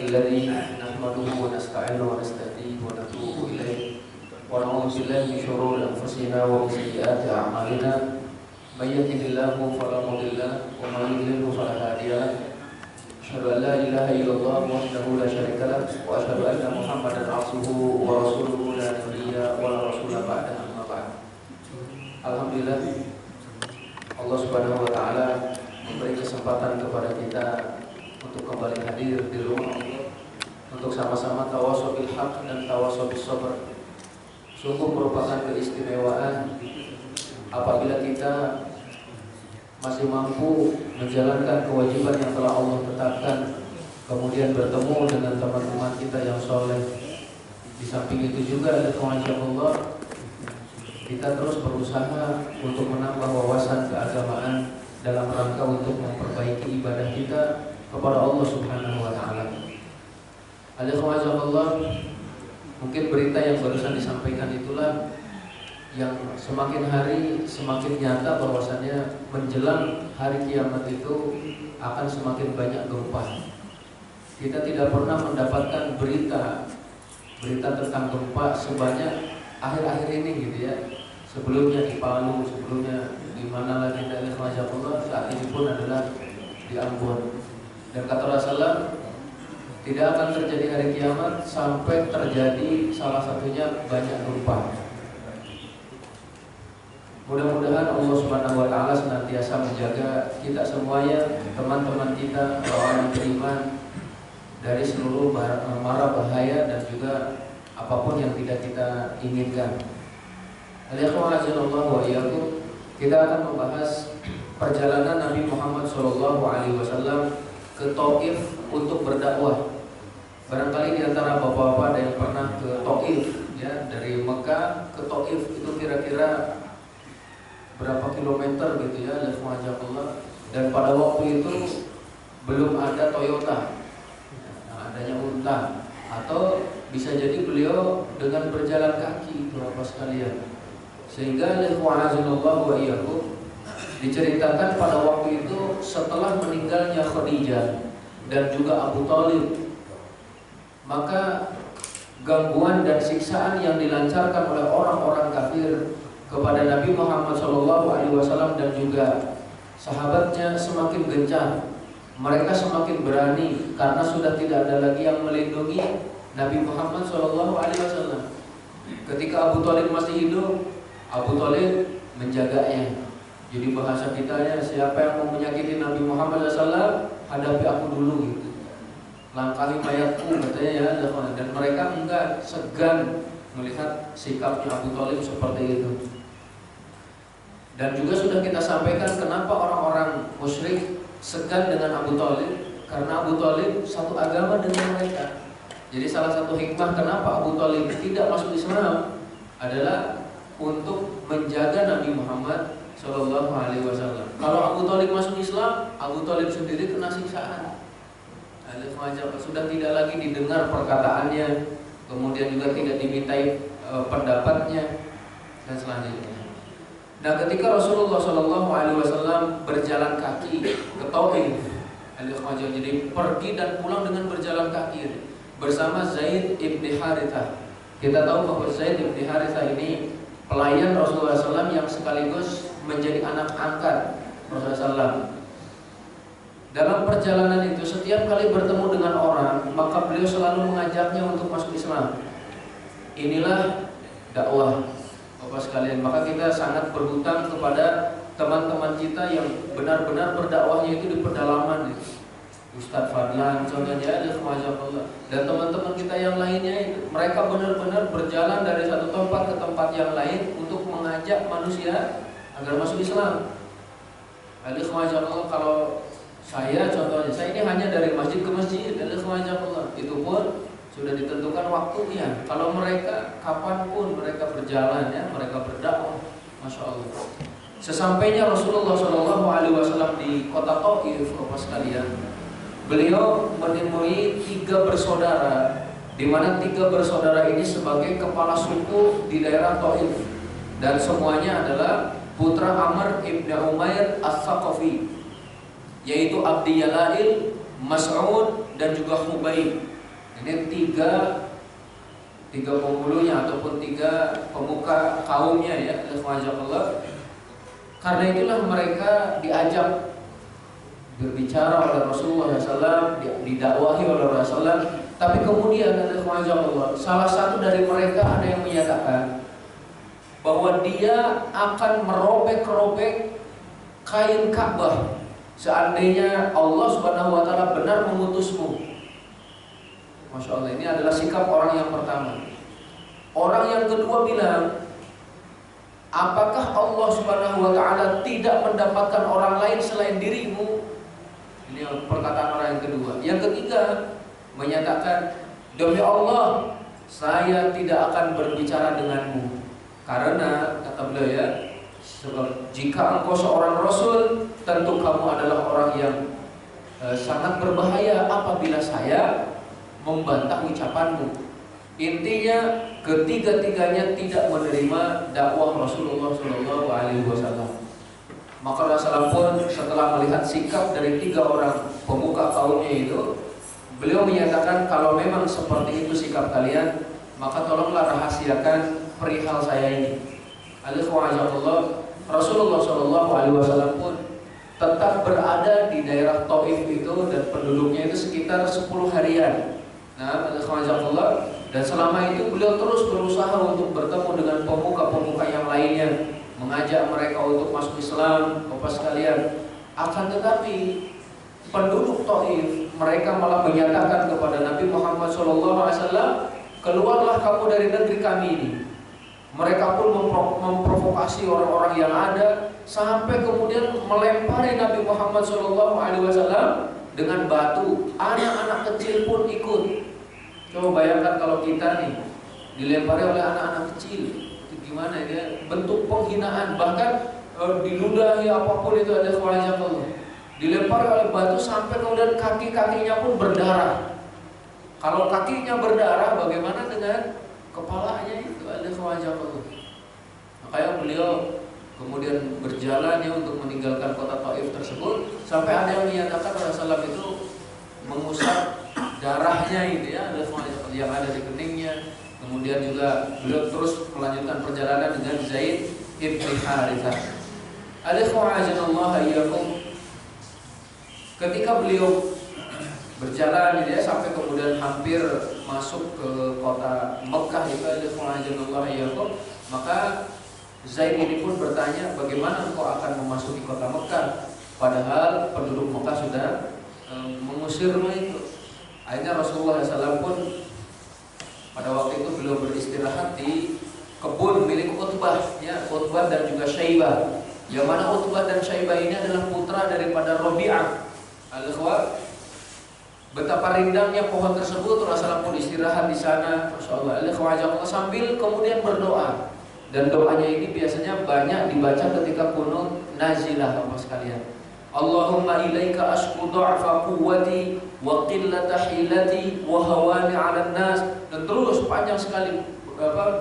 الذي نحمده ونستعينه ونستهديه ونتوب إليه ونعوذ بالله من شرور أنفسنا ومن سيئات أعمالنا من يهده الله فلا مضل له ومن يضلل فلا هادي له أشهد أن لا إله إلا الله وحده لا شريك له وأشهد أن محمدا عبده ورسوله لا نبي ولا رسول بعده أما بعد. Alhamdulillah Allah Subhanahu wa taala memberi kesempatan kepada kita untuk kembali hadir di rumah Allah untuk sama-sama tawassul bil haq dan tawassul bis sabr. Sungguh merupakan keistimewaan apabila kita masih mampu menjalankan kewajiban yang telah Allah tetapkan, kemudian bertemu dengan teman-teman kita yang soleh. Di samping itu juga ada Allah, kita terus berusaha untuk menambah wawasan keagamaan dalam rangka untuk memperbaiki ibadah kita kepada Allah Subhanahu wa taala. Allah, mungkin berita yang barusan disampaikan itulah yang semakin hari semakin nyata bahwasannya menjelang hari kiamat itu akan semakin banyak gempa. Kita tidak pernah mendapatkan berita tentang gempa sebanyak akhir-akhir ini gitu ya. Sebelumnya di Palu, sebelumnya di mana lagi dari Allah, saat ini pun adalah di Ambon. Dan kata Rasulullah, tidak akan terjadi hari kiamat sampai terjadi salah satunya banyak gempa. Mudah-mudahan Allah Subhanahu wa taala senantiasa menjaga kita semuanya, teman-teman kita, orang beriman dari seluruh mara bahaya dan juga apapun yang tidak kita inginkan. Kita akan membahas perjalanan Nabi Muhammad SAW ke Taif untuk berdakwah. Barangkali di antara bapak-bapak ada yang pernah ke Taif, ya, dari Mekah ke Taif itu kira-kira berapa kilometer gitu ya, dan pada waktu itu belum ada Toyota, adanya unta, atau bisa jadi beliau dengan berjalan kaki, Bapak sekalian. Sehingga diceritakan pada waktu itu setelah meninggalnya Khadijah dan juga Abu Thalib, maka gangguan dan siksaan yang dilancarkan oleh orang-orang kafir kepada Nabi Muhammad SAW dan juga sahabatnya semakin gencar. Mereka semakin berani karena sudah tidak ada lagi yang melindungi Nabi Muhammad SAW. Ketika Abu Thalib masih hidup, Abu Thalib menjaganya. Jadi bahasa kitanya, siapa yang mau menyakiti Nabi Muhammad SAW, hadapi aku dulu gitu. Langkahi mayatku katanya ya. Dan mereka enggak segan melihat sikapnya Abu Thalib seperti itu. Dan juga sudah kita sampaikan kenapa orang-orang musyrik segan dengan Abu Thalib, karena Abu Thalib satu agama dengan mereka. Jadi salah satu hikmah kenapa Abu Thalib tidak masuk Islam adalah untuk menjaga Nabi Muhammad SAW. Kalau Abu Thalib masuk Islam, Abu Thalib sendiri kena siksaan. Sudah tidak lagi didengar perkataannya, kemudian juga tidak dimintai pendapatnya dan selanjutnya. Nah, ketika Rasulullah SAW berjalan kaki ke Taif, jadi pergi dan pulang dengan berjalan kaki bersama Zaid ibn Harithah. Kita tahu bahwa Zaid ibn Harithah ini pelayan Rasulullah SAW yang sekaligus menjadi anak angkat Rasulullah SAW. Dalam perjalanan itu setiap kali bertemu dengan orang, maka beliau selalu mengajaknya untuk masuk Islam. Inilah dakwah, Bapak sekalian. Maka kita sangat berhutang kepada teman-teman kita yang benar-benar berdakwahnya itu di pedalaman. Ustadz Fadlan contohnya, dan teman-teman kita yang lainnya, mereka benar-benar berjalan dari satu tempat ke tempat yang lain untuk mengajak manusia agar masuk Islam. Kalau saya contohnya, saya ini hanya dari masjid ke masjid, itu pun sudah ditentukan waktunya. Kalau mereka kapanpun mereka berjalan, ya, mereka berdakwah, masya Allah. Sesampainya Rasulullah SAW di kota Taif, Bapak sekalian, beliau menemui 3 bersaudara, di mana 3 bersaudara ini sebagai kepala suku di daerah Taif, dan semuanya adalah putra Amr ibn Umair As-Saqafi, yaitu Abdi Yalail, Mas'ud dan juga Hubayb. Ini tiga penghulunya ataupun tiga pemuka kaumnya ya, Allah. Karena itulah mereka diajak berbicara oleh Rasulullah SAW, didakwahi oleh Rasulullah. Tapi kemudian Allah, salah satu dari mereka ada yang menyatakan bahwa dia akan merobek-robek kain Ka'bah seandainya Allah Subhanahu wa taala benar mengutusmu. Masya Allah, ini adalah sikap orang yang pertama. Orang yang kedua bilang, apakah Allah Subhanahu wa taala tidak mendapatkan orang lain selain dirimu? Ini perkataan orang yang kedua. Yang ketiga menyatakan, demi Allah, saya tidak akan berbicara denganmu. Karena kata beliau ya, sebab jika engkau seorang rasul, tentu kamu adalah orang yang sangat berbahaya apabila saya membantah ucapanmu. Intinya ketiga-tiganya tidak menerima dakwah Rasulullah SAW. Maka Rasulullah pun setelah melihat sikap dari tiga orang pemuka kaumnya itu, beliau menyatakan kalau memang seperti itu sikap kalian, maka tolonglah rahasiakan perihal saya ini. Rasulullah SAW pun tetap berada di daerah Taif itu dan penduduknya itu sekitar 10 harian. Nah, dan selama itu beliau terus berusaha untuk bertemu dengan pemuka-pemuka yang lainnya, mengajak mereka untuk masuk Islam, Bapak sekalian. Akan tetapi penduduk Taif mereka malah menyatakan kepada Nabi Muhammad SAW, keluarlah kamu dari negeri kami ini. Mereka pun memprovokasi orang-orang yang ada sampai kemudian melempari Nabi Muhammad SAW dengan batu. Anak-anak kecil pun ikut. Coba bayangkan kalau kita nih dilempari oleh anak-anak kecil, itu gimana ya? Bentuk penghinaan, bahkan diludahi apapun itu ada Allah. Dilempari oleh batu sampai kemudian kaki-kakinya pun berdarah. Kalau kakinya berdarah, bagaimana dengan kepalanya itu ada Allah. Makanya beliau kemudian berjalan ya untuk meninggalkan kota Taif tersebut, sampai ada yang menyatakan Rasulullah itu mengusap darahnya itu ya, ada yang ada di keningnya. Kemudian juga beliau terus melanjutkan perjalanan dengan Zaid ibn Harithah. Ketika beliau berjalan ya, sampai kemudian hampir masuk ke kota Mekah itu, maka Zaid ini pun bertanya, bagaimana engkau akan memasuki kota Mekah padahal penduduk Mekah sudah mengusirmu itu. Akhirnya Rasulullah SAW pun pada waktu itu beliau beristirahat di kebun milik Utbah ya, Utbah dan juga Syaibah. Yang mana Utbah dan Syaibah ini adalah putra daripada Rabi'ah. Al-Ikhwah, betapa rindangnya pohon tersebut. Rasulullah pun istirahat di sana, Rasulullah Al-Ikhwah sambil kemudian berdoa. Dan doanya ini biasanya banyak dibaca ketika kunut nazilah, Bapak sekalian. Allahumma ilaika ashku du'afa quwwati wa qillata hilati wa hawani 'alan nas. Dan terus panjang sekali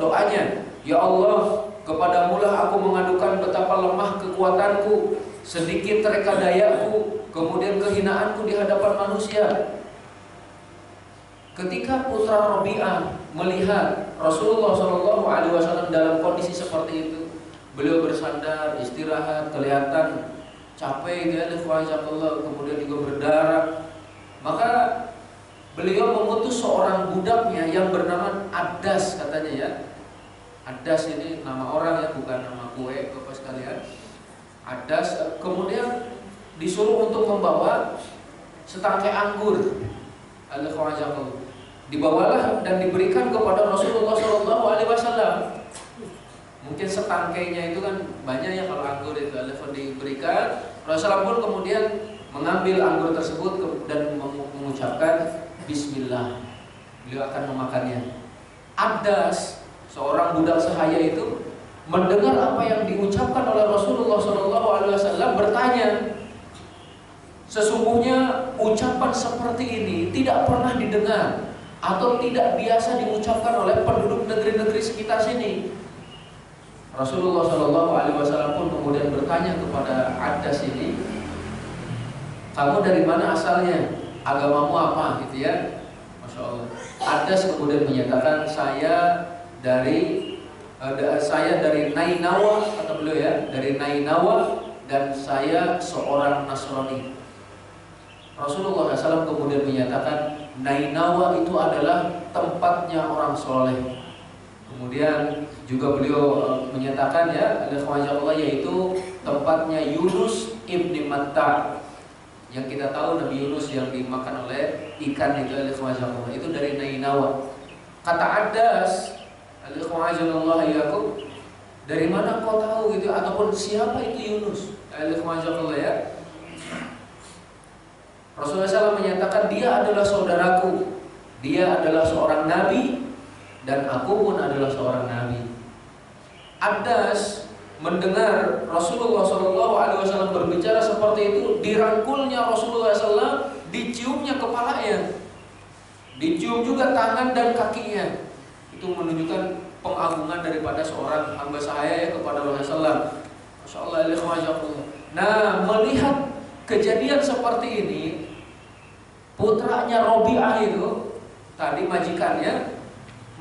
doanya. Ya Allah, kepadamulah aku mengadukan betapa lemah kekuatanku, sedikit reka dayaku, kemudian kehinaanku di hadapan manusia. Ketika putra Rabi'ah melihat Rasulullah SAW dalam kondisi seperti itu, beliau bersandar, istirahat, kelihatan capek dia, kemudian juga berdarah. Maka beliau mengutus seorang budaknya yang bernama Adas, katanya ya. Adas ini nama orang ya, bukan nama kue, Bapak sekalian. Adas kemudian disuruh untuk membawa setangkai anggur. Dibawalah dan diberikan kepada Rasulullah SAW. Mungkin setangkainya itu kan banyak ya kalau anggur itu diberikan. Rasulullah pun kemudian mengambil anggur tersebut dan mengucapkan Bismillah. Beliau akan memakannya. Adas, seorang budak sahaya itu, mendengar apa yang diucapkan oleh Rasulullah SAW, bertanya, sesungguhnya ucapan seperti ini tidak pernah didengar atau tidak biasa diucapkan oleh penduduk negeri-negeri sekitar sini. Rasulullah SAW pun kemudian bertanya kepada Adas ini, kamu dari mana asalnya? Agamamu apa? Gitu ya. Masya Allah. Adas kemudian menyatakan saya dari Nainawa, kata beliau ya, dari Nainawa, dan saya seorang Nasrani. Rasulullah SAW kemudian menyatakan Nainawa itu adalah tempatnya orang soleh. Kemudian juga beliau menyatakan ya, Allah, yaitu tempatnya Yunus ibni Matta. Yang kita tahu Nabi Yunus yang dimakan oleh ikan itu dari Nainawa. Kata Adas, Allah yakum, dari mana kau tahu gitu, ataupun siapa itu Yunus? Allah ya. Rasulullah SAW menyatakan dia adalah saudaraku, dia adalah seorang nabi, dan aku pun adalah seorang nabi. Adas mendengar Rasulullah SAW berbicara seperti itu, dirangkulnya Rasulullah SAW, diciumnya kepalanya, dicium juga tangan dan kakinya. Itu menunjukkan pengagungan daripada seorang hamba sahaya ya kepada Rasulullah SAW. Nah, melihat kejadian seperti ini, putranya Robi'ah itu tadi majikannya,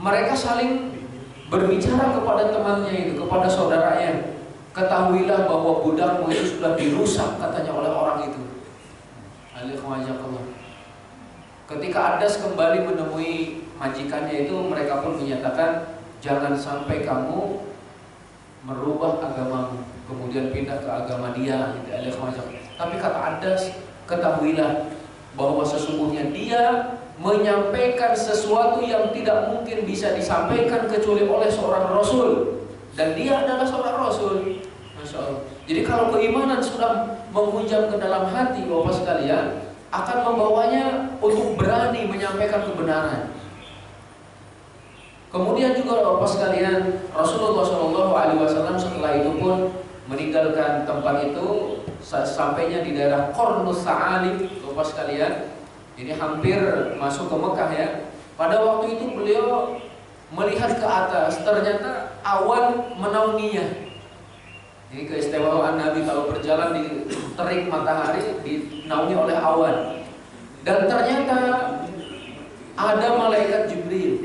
mereka saling berbicara kepada temannya itu, kepada saudaranya. Ketahuilah bahwa budakmu itu sudah dirusak, katanya oleh orang itu. Ketika Adas kembali menemui majikannya itu, mereka pun menyatakan jangan sampai kamu merubah agamamu, kemudian pindah ke agama dia. Tapi kata Adas, ketahuilah bahwa sesungguhnya dia menyampaikan sesuatu yang tidak mungkin bisa disampaikan kecuali oleh seorang Rasul, dan dia adalah seorang Rasul. Masya Allah. Jadi kalau keimanan sudah menghujam ke dalam hati Bapak sekalian, akan membawanya untuk berani menyampaikan kebenaran. Kemudian juga Bapak sekalian, Rasulullah SAW setelah itu pun meninggalkan tempat itu, sampainya di daerah Qarnus Sa'alib. Bapak sekalian, ini hampir masuk ke Mekah ya. Pada waktu itu beliau melihat ke atas, ternyata awan menaunginya. Ini keistimewaan Nabi kalau berjalan di terik matahari, dinaungi oleh awan. Dan ternyata ada malaikat Jibril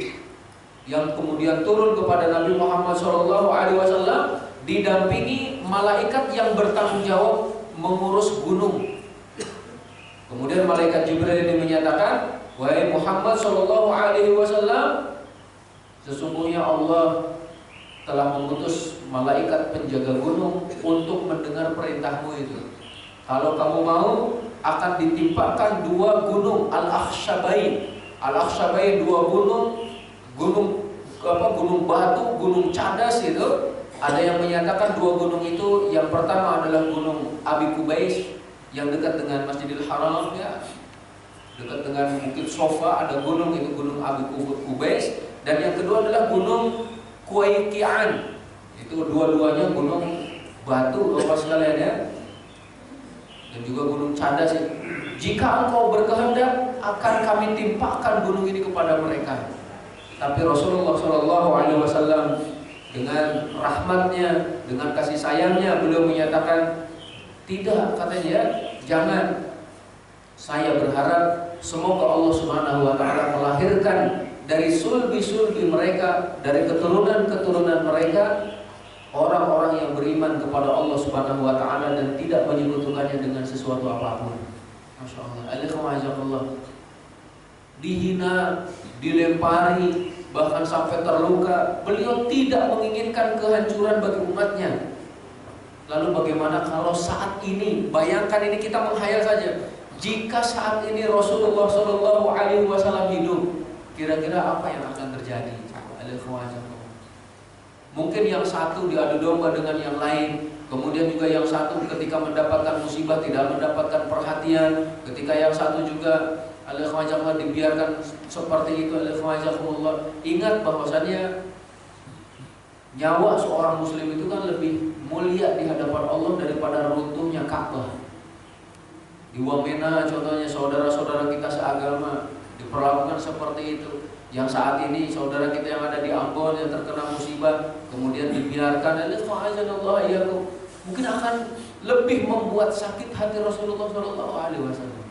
yang kemudian turun kepada Nabi Muhammad SAW, didampingi malaikat yang bertanggung jawab mengurus gunung. Kemudian malaikat Jibril ini menyatakan, wahai Muhammad SAW, sesungguhnya Allah telah mengutus malaikat penjaga gunung untuk mendengar perintahmu itu. Kalau kamu mau, akan ditimpakan dua gunung Al-Akhshabain. Al-Akhshabain, dua gunung batu, gunung cadas itu. Ada yang menyatakan dua gunung itu, yang pertama adalah gunung Abi Qubais yang dekat dengan Masjidil Haram ya, dekat dengan Bukit Sofa, ada gunung itu, gunung Abi Qubais. Dan yang kedua adalah gunung Kuaikian. Itu dua-duanya gunung batu Bapak sekalian ya. Dan juga gunung cadas. Jika engkau berkehendak, akan kami timpakan gunung ini kepada mereka. Tapi Rasulullah SAW dengan rahmatnya, dengan kasih sayangnya, beliau menyatakan, tidak, katanya, jangan. Saya berharap semoga Allah Subhanahu wa Ta'ala melahirkan dari sulbi-sulbi mereka, dari keturunan-keturunan mereka, orang-orang yang beriman kepada Allah Subhanahu wa Ta'ala dan tidak menyekutukannya dengan sesuatu apapun. Masya Allah. Dihina, dilempari, bahkan sampai terluka. Beliau tidak menginginkan kehancuran bagi umatnya. Lalu bagaimana kalau saat ini, bayangkan ini kita menghayal saja, jika saat ini Rasulullah SAW hidup, kira-kira apa yang akan terjadi? Mungkin yang satu diadu domba dengan yang lain, kemudian juga yang satu ketika mendapatkan musibah tidak mendapatkan perhatian, ketika yang satu juga dibiarkan seperti itu. Ingat bahwasannya nyawa seorang muslim itu kan lebih mulia di hadapan Allah daripada runtuhnya Ka'bah. Di Wamena contohnya, saudara-saudara kita seagama diperlakukan seperti itu. Yang saat ini saudara kita yang ada di Ambon yang terkena musibah kemudian dibiarkan, mungkin akan lebih membuat sakit hati Rasulullah SAW.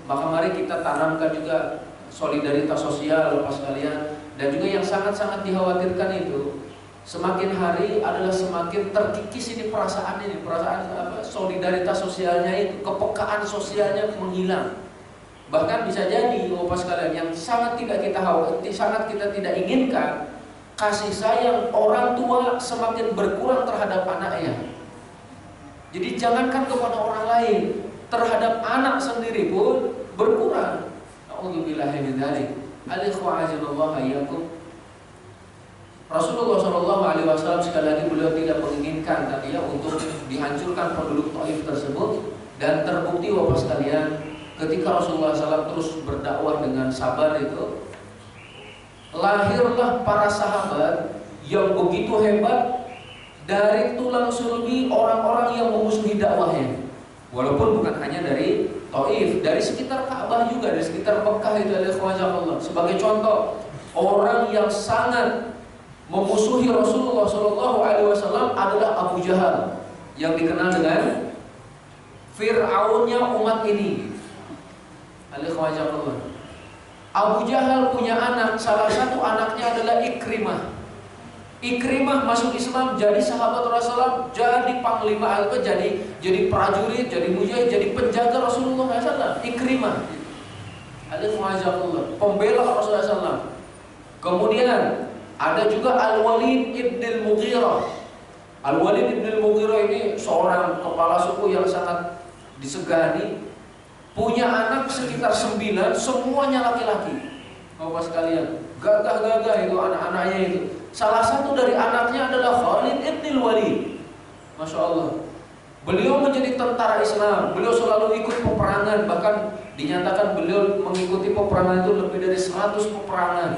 Maka mari kita tanamkan juga solidaritas sosial Bapak sekalian. Dan juga yang sangat-sangat dikhawatirkan itu, semakin hari adalah semakin terkikis ini perasaan solidaritas sosialnya itu, kepekaan sosialnya menghilang. Bahkan bisa jadi Bapak sekalian yang sangat kita tidak inginkan, kasih sayang orang tua semakin berkurang terhadap anaknya. Jadi jangankan kepada orang lain, terhadap anak sendiri pun berkurang. A'udzubillahi min dzalik. Rasulullah SAW sekali lagi beliau tidak menginginkan tadi ya untuk dihancurkan penduduk Taif tersebut, dan terbukti Bapak sekalian ketika Rasulullah SAW terus berdakwah dengan sabar itu, lahirlah para sahabat yang begitu hebat dari tulang sulbi orang-orang yang memusuhi dakwahnya. Walaupun bukan hanya dari Taif, dari sekitar Ka'bah juga, dari sekitar Mekah itu ada Allah. Sebagai contoh, orang yang sangat memusuhi Rasulullah SAW adalah Abu Jahal, yang dikenal dengan Fir'aunnya umat ini. Abu Jahal punya anak, salah satu anaknya adalah Ikrimah. Ikrimah masuk Islam, jadi sahabat Rasulullah, jadi panglima, jadi prajurit, jadi mujahid, jadi penjaga Rasulullah SAW. Ikrimah, pembela Rasulullah SAW. Kemudian ada juga Al-Walid ibn al-Mughirah. Al-Walid ibn al-Mughirah ini seorang kepala suku yang sangat disegani, punya anak sekitar 9, semuanya laki-laki. Bapak sekalian, gagah-gagah itu anak-anaknya itu. Salah satu dari anaknya adalah Khalid ibn al-Walid. Masya Allah. Beliau menjadi tentara Islam, beliau selalu ikut peperangan, bahkan dinyatakan beliau mengikuti peperangan itu lebih dari 100 peperangan.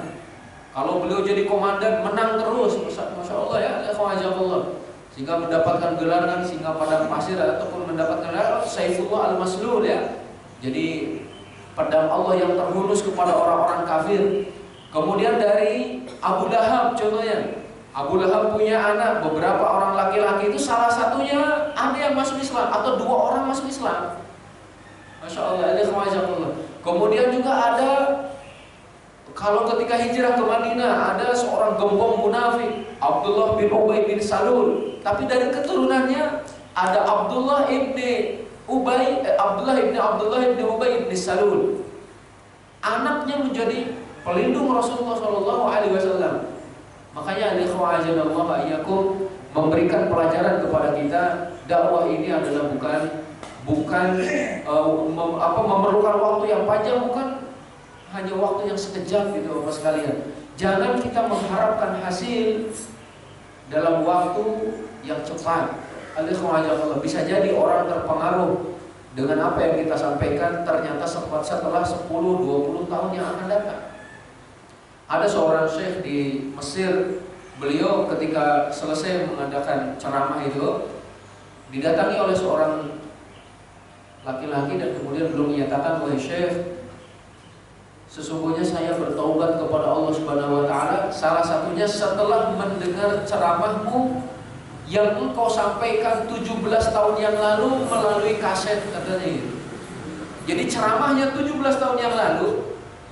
Kalau beliau jadi komandan, menang terus. Masya Allah ya, sehingga mendapatkan gelar singa padang pasir, ataupun mendapatkan gelar Saifullah al-Maslul ya. Jadi pedang Allah yang terhunus kepada orang-orang kafir. Kemudian dari Abu Lahab contohnya, Abu Lahab punya anak, beberapa orang laki-laki itu salah satunya ada yang masuk Islam atau 2 orang masuk Islam. Masya Allah. Kemudian juga ada, kalau ketika hijrah ke Madinah, ada seorang gembong munafik, Abdullah bin Ubay bin Salul. Tapi dari keturunannya ada Abdullah ibn Ubay bin Salul. Anaknya menjadi pelindung Rasulullah SAW. Makanya memberikan pelajaran kepada kita, dakwah ini adalah bukan memerlukan waktu yang panjang, bukan hanya waktu yang sekejap gitu Bapak sekalian. Jangan kita mengharapkan hasil dalam waktu yang cepat. Bisa jadi orang terpengaruh dengan apa yang kita sampaikan, ternyata setelah 10-20 tahun yang akan datang. Ada seorang syekh di Mesir, beliau ketika selesai mengadakan ceramah itu didatangi oleh seorang laki-laki, dan kemudian beliau menyatakan, "Wahai syekh, sesungguhnya saya bertaubat kepada Allah Subhanahu wa taala, salah satunya setelah mendengar ceramahmu yang engkau sampaikan 17 tahun yang lalu melalui kaset," katanya gitu. Jadi ceramahnya 17 tahun yang lalu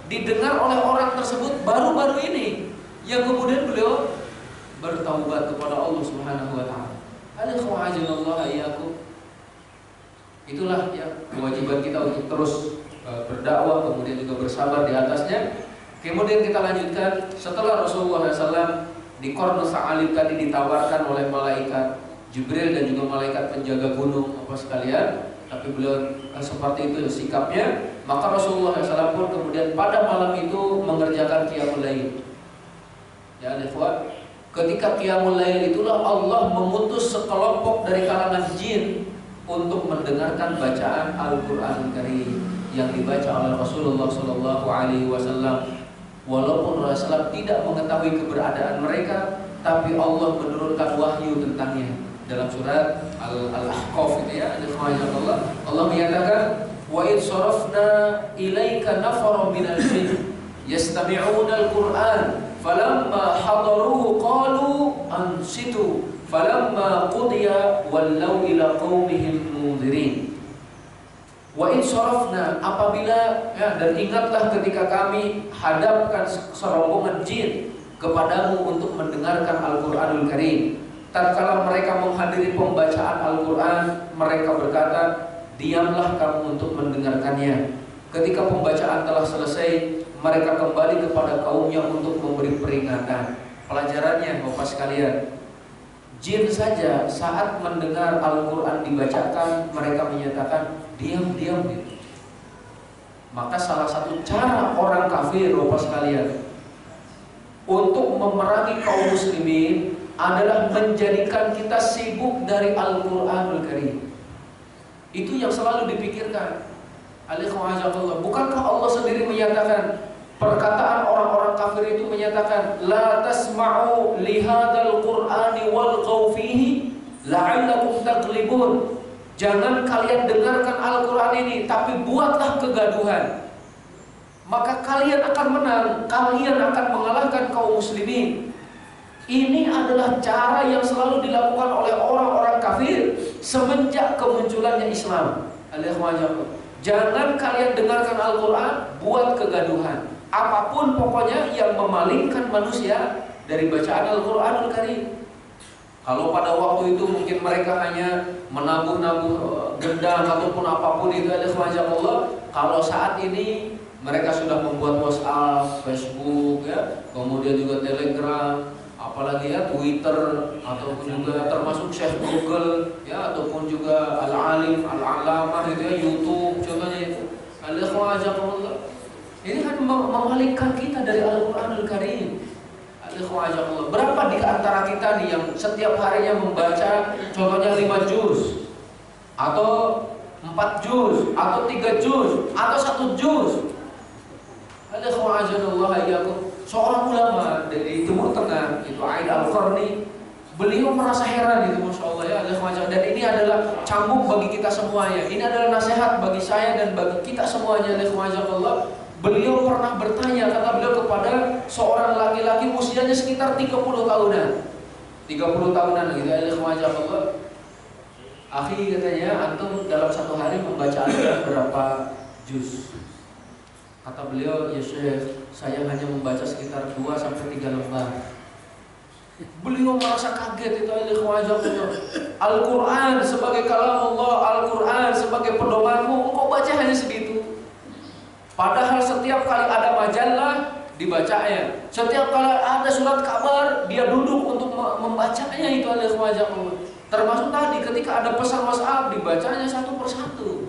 didengar oleh orang tersebut baru-baru ini, yang kemudian beliau bertaubat kepada Allah Subhanahu wa taala. Itulah ya kewajiban kita untuk terus berdakwah, kemudian juga bersabar di atasnya. Kemudian kita lanjutkan, setelah Rasulullah SAW di Qarnus Sa'alib tadi ditawarkan oleh malaikat Jibril dan juga malaikat penjaga gunung apa sekalian, tapi beliau seperti itu sikapnya, maka Rasulullah SAW pun kemudian pada malam itu mengerjakan qiyamul lail. Ya ikhwan, ketika qiyamul lail itulah Allah mengutus sekelompok dari kalangan jin untuk mendengarkan bacaan Al-Qur'an Karim yang dibaca oleh Rasulullah SAW. Walaupun Rasulullah tidak mengetahui keberadaan mereka, tapi Allah menurunkan wahyu tentangnya. Dalam surat Al-Ahqaf itu ya, Allah menyatakan, "Wa id sarafna ilaika nafaran minal jinn yastami'una al-Qur'an falamma hadaruhu qalu ansitu falamma qudiya wallaw ila qaumihim munzirin." Wa in sarafna, apabila dan ingatlah ketika kami hadapkan serombongan jin kepadamu untuk mendengarkan Al-Qur'anul Karim. Tatkala mereka menghadiri pembacaan Al-Qur'an, mereka berkata, diamlah kamu untuk mendengarkannya. Ketika pembacaan telah selesai, mereka kembali kepada kaumnya untuk memberi peringatan. Pelajarannya, Bapak sekalian, jin saja saat mendengar Al-Qur'an dibacakan, mereka menyatakan diam-diam gitu. Maka salah satu cara orang kafir, Bapak sekalian, untuk memerangi kaum muslimin adalah menjadikan kita sibuk dari Al-Qur'anul Karim. Itu yang selalu dipikirkan. Bukankah Allah sendiri menyatakan, perkataan orang-orang kafir itu menyatakan, la tasma'u lihadzal qur'ani walghaw fihi la'allakum taghlibun. Jangan kalian dengarkan Al-Qur'an ini, tapi buatlah kegaduhan. Maka kalian akan menang, kalian akan mengalahkan kaum muslimin. Ini adalah cara yang selalu dilakukan oleh orang-orang kafir semenjak kemunculannya Islam. Jangan kalian dengarkan Al-Qur'an, buat kegaduhan. Apapun pokoknya yang memalingkan manusia dari bacaan Al-Qur'anul Karim. Kalau pada waktu itu mungkin mereka hanya menabuh-nabuh gendang ataupun apapun itu, kalau saat ini mereka sudah membuat WhatsApp, Facebook, ya, kemudian juga Telegram, apalagi ya Twitter, ataupun juga termasuk Syekh Google, ya, ataupun juga Al-Alim, Al-Alamah itu ya, YouTube, contohnya itu. Ini kan memalingkan kita dari Al-Qur'anul Karim. Berapa di antara kita nih yang setiap harinya membaca contohnya 5 juz, atau 4 juz, atau 3 juz, atau 1 juz? Seorang ulama dari Timur Tengah, itu Aid Al-Qarni, beliau merasa heran itu, Masya Allah ya. Dan ini adalah cambuk bagi kita semuanya. Ini adalah nasihat bagi saya dan bagi kita semuanya. Beliau pernah bertanya, kata beliau, kepada seorang laki-laki usianya sekitar 30 tahunan. 30 tahunan gitu. Akhi, katanya, antum dalam satu hari membaca Al-Quran berapa juz? Kata beliau, ya Syekh, saya hanya membaca sekitar 2-3 lembar. Beliau merasa kaget itu. Al-Quran sebagai kalam Allah, Al-Quran sebagai pedomanmu, engkau baca hanya segitu. Padahal setiap kali ada majalah dibacanya, setiap kali ada surat kabar dia duduk untuk membacanya itu. Termasuk tadi ketika ada pesan WhatsApp dibacanya satu persatu.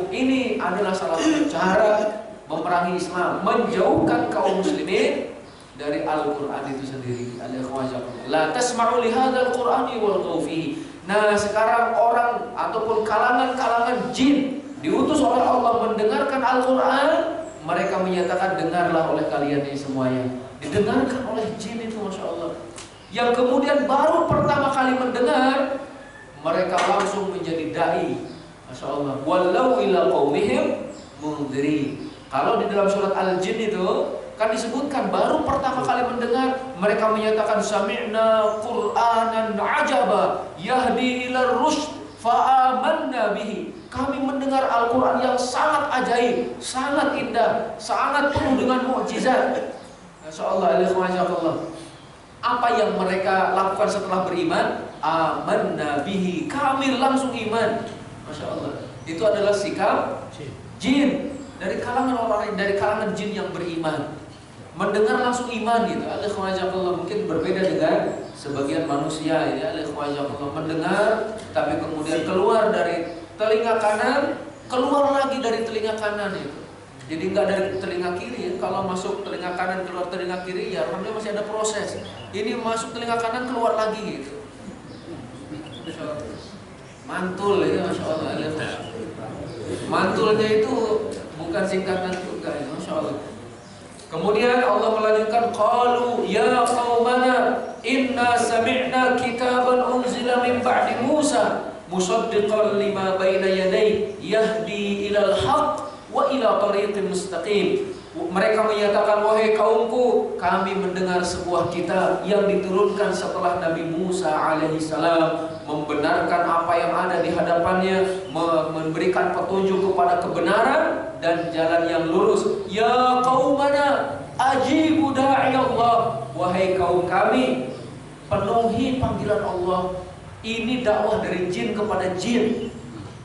Ini adalah salah satu cara memerangi Islam, menjauhkan kaum muslimin dari Al-Qur'an itu sendiri. La tasma'u lihadzal qur'ani walghaw fihi. Nah, sekarang orang ataupun kalangan-kalangan jin diutus oleh Allah mendengarkan Al-Qur'an, mereka menyatakan, dengarlah oleh kalian ini semuanya. Didengarkan oleh jin itu, Masya Allah. Yang kemudian baru pertama kali mendengar, mereka langsung menjadi dai, Masya Allah. Wallau ila qaumihim mundiri. Kalau di dalam surat Al-Jin itu kan disebutkan baru pertama kali mendengar, mereka menyatakan, sami'na Qur'anan ajaba yahdi ila rusyd fa'amanna bihi. Kami mendengar Al-Quran yang sangat ajaib, sangat indah, sangat penuh dengan mukjizat. Masya Allah. Apa yang mereka lakukan setelah beriman? Amanna bihi, kami langsung iman. Masya Allah. Itu adalah sikap jin dari kalangan orang, dari kalangan jin yang beriman. Mendengar langsung iman gitu. Mungkin berbeda dengan sebagian manusia ya. Mendengar tapi kemudian keluar dari telinga kanan, keluar lagi dari telinga kanan itu. Jadi enggak dari telinga kiri ya. Kalau masuk telinga kanan keluar telinga kiri ya, alhamdulillah masih ada proses. Ini masuk telinga kanan keluar lagi gitu. Mantul ya, Masya Allah. Mantulnya itu bukan singkatan juga ya, Masya Allah. Kemudian Allah melanjutkan, qalu ya qaumana inna sami'na kitaban unzila min ba'di Musa musaddiqan lima baina yadayhi yahdi ilal haqq wa ila tariqin mustaqim. Mereka menyatakan, wahai kaumku, kami mendengar sebuah kitab yang diturunkan setelah Nabi Musa alaihissalam, membenarkan apa yang ada di hadapannya, memberikan petunjuk kepada kebenaran dan jalan yang lurus. Ya qaumana ajibu da'i Allah, wahai kaum kami, penuhi panggilan Allah. Ini dakwah dari jin kepada jin.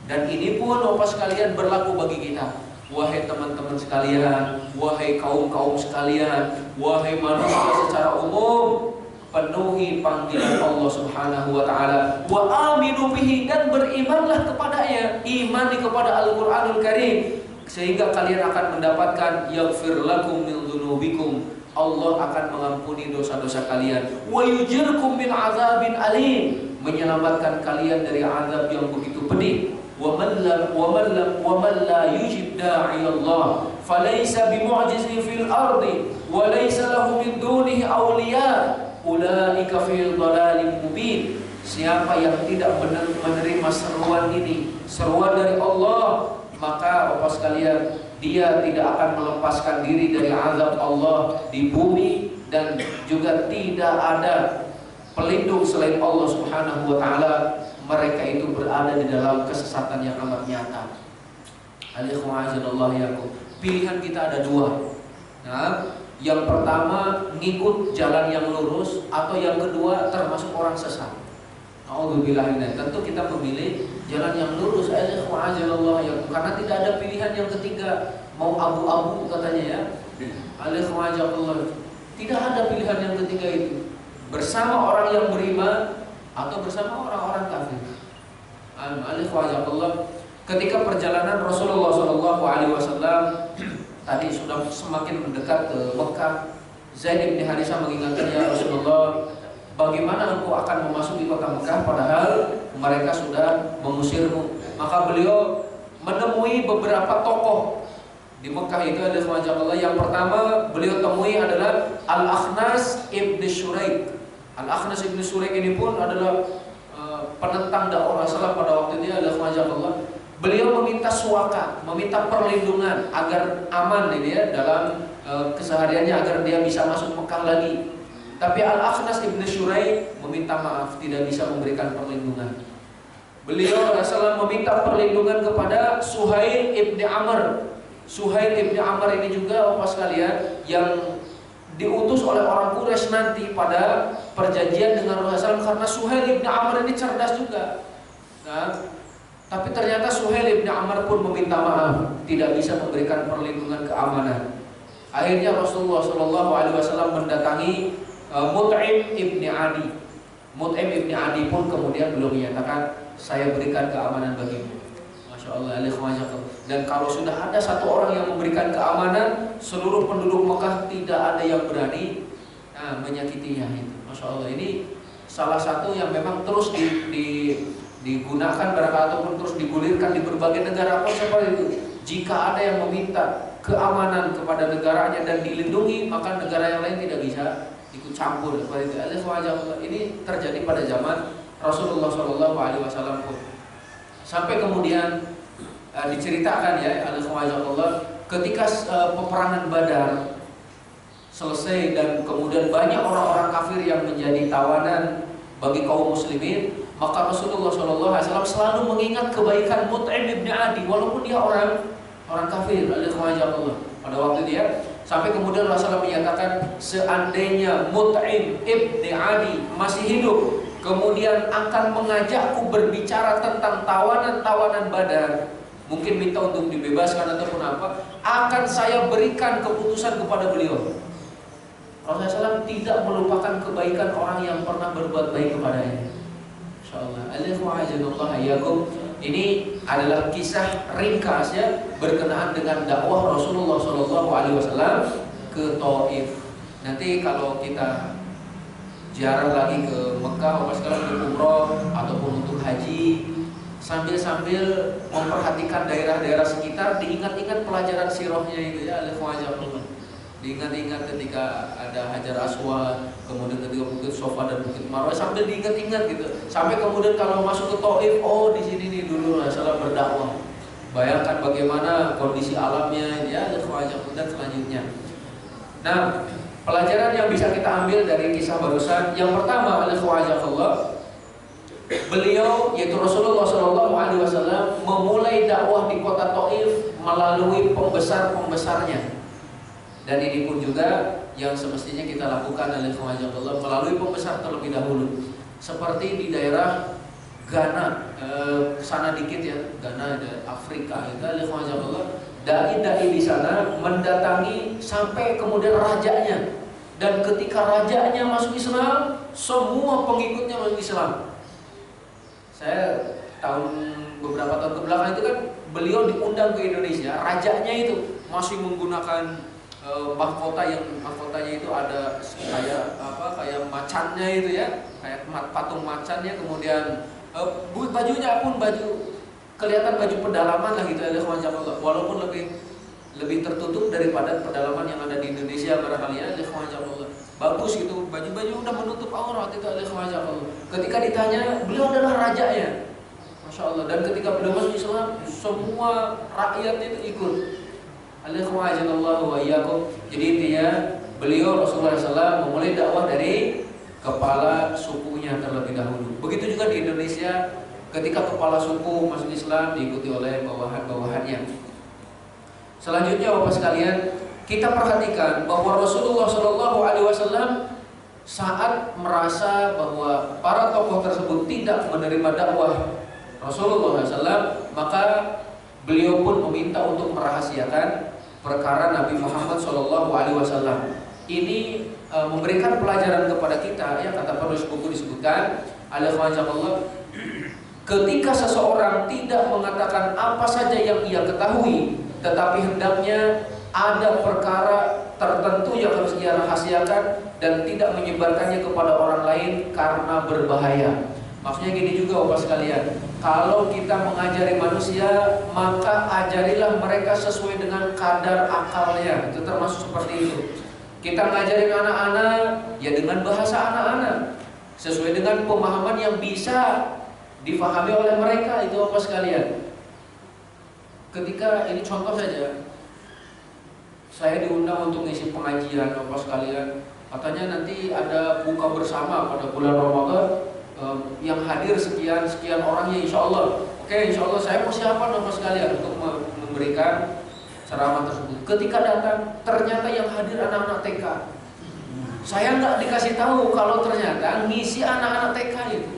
Dan ini pun Bapak sekalian berlaku bagi kita. Wahai teman-teman sekalian, wahai kaum-kaum sekalian, wahai manusia secara umum, penuhi panggilan Allah Subhanahu wa taala, wa aminu bihi, dan berimanlah kepadanya, imani kepada Al-Qur'anul Karim, sehingga kalian akan mendapatkan yaghfir lakum min dzunubikum, Allah akan mengampuni dosa-dosa kalian, wa yujirkum min azabin alim, menyelamatkan kalian dari azab yang begitu pedih. وَمَنْ لَا يُجِبْ دَاعِيَ اللَّهِ فَلَيْسَ بِمُعْجِزٍ فِي الْأَرْضِ وَلَيْسَ لَهُ مِنْ دُونِهِ أَوْلِيَاءُ أُولَئِكَ فِي ضَلَالٍ مُبِينٍ. Siapa yang tidak menerima seruan ini, seruan dari Allah, maka Bapak sekalian, dia tidak akan melepaskan diri dari azab Allah di bumi, dan juga tidak ada pelindung selain Allah Subhanahu wa taala. Mereka itu berada di dalam kesesatan yang amat nyata. Pilihan kita ada dua. Nah, yang pertama ngikut jalan yang lurus, atau yang kedua termasuk orang sesat. Tentu kita memilih jalan yang lurus. Karena tidak ada pilihan yang ketiga. Mau abu-abu katanya ya. Tidak ada pilihan yang ketiga itu. Bersama orang yang beriman atau bersama orang-orang kafir. Ketika perjalanan Rasulullah SAW tadi sudah semakin mendekat ke Mekah, Zaid bin Harisah mengingatkan, ya Rasulullah, bagaimana engkau akan memasuki kota Mekah padahal mereka sudah mengusirmu? Maka beliau menemui beberapa tokoh di Mekah itu. Ada Allah. Yang pertama beliau temui adalah Al-Akhnas ibn Shuraik. Al-Akhnas ibn Shuraik ini pun adalah penentang dakwah Rasulullah pada waktu itu. Ada Allah. Beliau meminta suaka, meminta perlindungan agar aman ini ya dalam kesehariannya, agar dia bisa masuk Mekah lagi. Tapi Al-Akhnas ibn Shuraik meminta maaf, tidak bisa memberikan perlindungan. Beliau Rasulullah meminta perlindungan kepada Suhail ibn Amr. Suhail ibn Amr ini juga Bapak sekalian yang diutus oleh orang Quraisy nanti pada perjanjian dengan Rasulullah, karena Suhail ibn Amr ini cerdas juga. Nah, tapi ternyata Suhail ibn Amr pun meminta maaf, tidak bisa memberikan perlindungan keamanan. Akhirnya Rasulullah SAW mendatangi Mut'im ibn Adi. Mut'im ibn Adi pun kemudian belum menyatakan, saya berikan keamanan bagimu. Masya Allah, dan kalau sudah ada satu orang yang memberikan keamanan, seluruh penduduk Mekah tidak ada yang berani menyakitinya. Masya Allah, ini salah satu yang memang terus digunakan barangkali, ataupun terus digulirkan di berbagai negara pun seperti itu. Jika ada yang meminta keamanan kepada negaranya dan dilindungi, maka negara yang lain tidak bisa ikut campur seperti itu. Ini terjadi pada zaman Rasulullah SAW pun. Sampai kemudian diceritakan ya, ketika peperangan Badar selesai dan kemudian banyak orang-orang kafir yang menjadi tawanan bagi kaum muslimin, maka Rasulullah SAW selalu mengingat kebaikan Mut'im ibn Adi walaupun dia orang kafir. Pada waktu dia sampai kemudian Rasulullah menyatakan, seandainya Mut'im ibn Adi masih hidup, kemudian akan mengajakku berbicara tentang tawanan-tawanan Badar, mungkin minta untuk dibebaskan ataupun apa, akan saya berikan keputusan kepada beliau. Rasulullah SAW tidak melupakan kebaikan orang yang pernah berbuat baik kepadanya. Insyaallah. Ini adalah kisah ringkas ya, berkenaan dengan dakwah Rasulullah SAW ke Taif. Nanti kalau kita ziarah lagi ke Mekah, sekarang untuk umroh ataupun untuk haji, sambil memperhatikan daerah-daerah sekitar, diingat-ingat pelajaran sirahnya itu ya, diingat-ingat ketika ada Hajar Aswad, kemudian ketika Bukit Sofa dan Bukit Marwah, sambil diingat-ingat gitu. Sampai kemudian kalau masuk ke Taif, oh di sini nih dulu Rasulullah berdakwah. Bayangkan bagaimana kondisi alamnya ya, dan selanjutnya. Nah, pelajaran yang bisa kita ambil dari kisah barusan, yang pertama Allah, beliau yaitu Rasulullah SAW memulai dakwah di kota Taif melalui pembesar-pembesarnya. Dan ini pun juga yang semestinya kita lakukan Allah melalui pembesar terlebih dahulu. Seperti di daerah Ghana, sana dikit ya, Ghana Afrika itu Allah, dai-dai di sana mendatangi sampai kemudian rajanya. Dan ketika rajanya masuk Islam, semua pengikutnya masuk Islam. Saya beberapa tahun kebelakang itu kan beliau diundang ke Indonesia, rajanya itu masih menggunakan mahkotanya itu ada kayak macannya itu ya, kayak patung macannya, kemudian bajunya pun kelihatan baju pedalaman lah gitu ya, walaupun lebih tertutup daripada pedalaman yang ada di Indonesia barangkali ya, bagus gitu, baju-baju udah menutup aurat itu ya. Ketika ditanya, beliau adalah rajanya, Masya Allah. Dan ketika beliau masuk Islam, semua rakyatnya itu ikut. Jadi intinya beliau Rasulullah SAW memulai dakwah dari kepala sukunya terlebih dahulu. Begitu juga di Indonesia, ketika kepala suku masuk Islam diikuti oleh bawahan-bawahannya. Selanjutnya Bapak sekalian, kita perhatikan bahwa Rasulullah SAW saat merasa bahwa para tokoh tersebut tidak menerima dakwah Rasulullah SAW, maka beliau pun meminta untuk merahasiakan perkara Nabi Muhammad SAW. Ini memberikan pelajaran kepada kita ya, kata penulis buku disebutkan ketika seseorang tidak mengatakan apa saja yang ia ketahui, tetapi hendaknya ada perkara tertentu yang harus ia rahasiakan dan tidak menyebarkannya kepada orang lain karena berbahaya. Maksudnya gini juga Bapak sekalian, kalau kita mengajari manusia, maka ajarilah mereka sesuai dengan kadar akalnya. Itu termasuk seperti itu. Kita ngajarin anak-anak ya dengan bahasa anak-anak, sesuai dengan pemahaman yang bisa difahami oleh mereka. Itu Bapak sekalian. Ketika ini contoh saja, saya diundang untuk ngisi pengajian Bapak sekalian. Katanya nanti ada buka bersama pada bulan Ramadan. Yang hadir sekian orangnya, insya Allah. Oke, insya Allah saya persiapan Bapak sekalian untuk memberikan ceramah tersebut. Ketika datang, ternyata yang hadir anak-anak TK. Saya nggak dikasih tahu kalau ternyata ngisi anak-anak TK itu.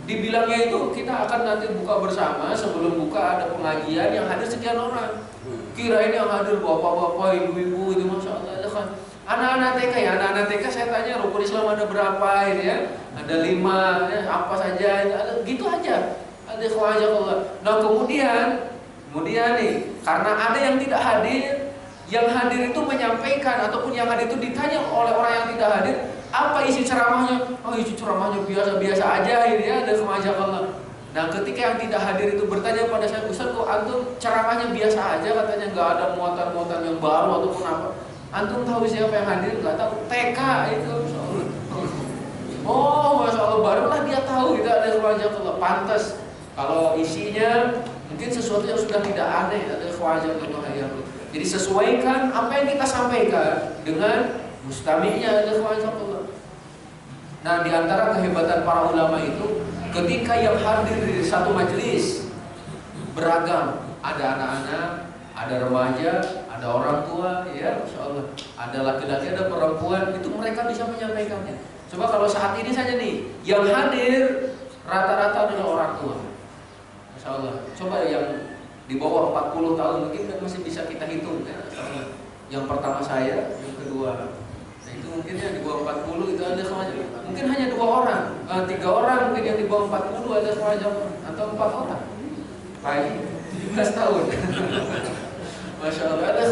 Dibilangnya itu kita akan nanti buka bersama, sebelum buka ada pengajian yang hadir sekian orang. Kirain yang hadir bapak-bapak, ibu-ibu itu, Masya Allah. Anak-anak TK ya, anak-anak TK saya tanya rukun Islam ada berapa ini ya? Ada 5, ya, apa saja, gitu aja. Ada Allah. Nah kemudian nih, karena ada yang tidak hadir, yang hadir itu menyampaikan ataupun yang hadir itu ditanya oleh orang yang tidak hadir, apa isi ceramahnya? Oh isi ceramahnya biasa-biasa aja ini ya, ada Allah. Nah ketika yang tidak hadir itu bertanya pada saya, Ustaz kok antum ceramahnya biasa aja, katanya nggak ada muatan-muatan yang baru ataupun apa? Antum tahu siapa yang hadir? Nggak tahu. TK itu. Oh, Masya Allah, barulah dia tahu kita ada Allah. Pantas kalau isinya mungkin sesuatu yang sudah tidak aneh, ada Allah. Jadi sesuaikan apa yang kita sampaikan dengan mustami'nya, ada Allah. Nah, di antara kehebatan para ulama itu, ketika yang hadir di satu majelis beragam, ada anak-anak, ada remaja, ada orang tua, ya Masya Allah, ada laki-laki, ada perempuan, itu mereka bisa menyampaikannya. Coba kalau saat ini saja nih, yang hadir rata-rata adalah orang tua, Masya Allah. Coba yang di bawah 40 tahun mungkin masih bisa kita hitung ya, yang pertama saya, yang kedua, nah itu mungkin yang di bawah 40 itu ada semacam, mungkin hanya 2 orang, 3 orang mungkin yang di bawah 40 ada semacam, atau 4 orang, baik 17 tahun. Masya Allah, ada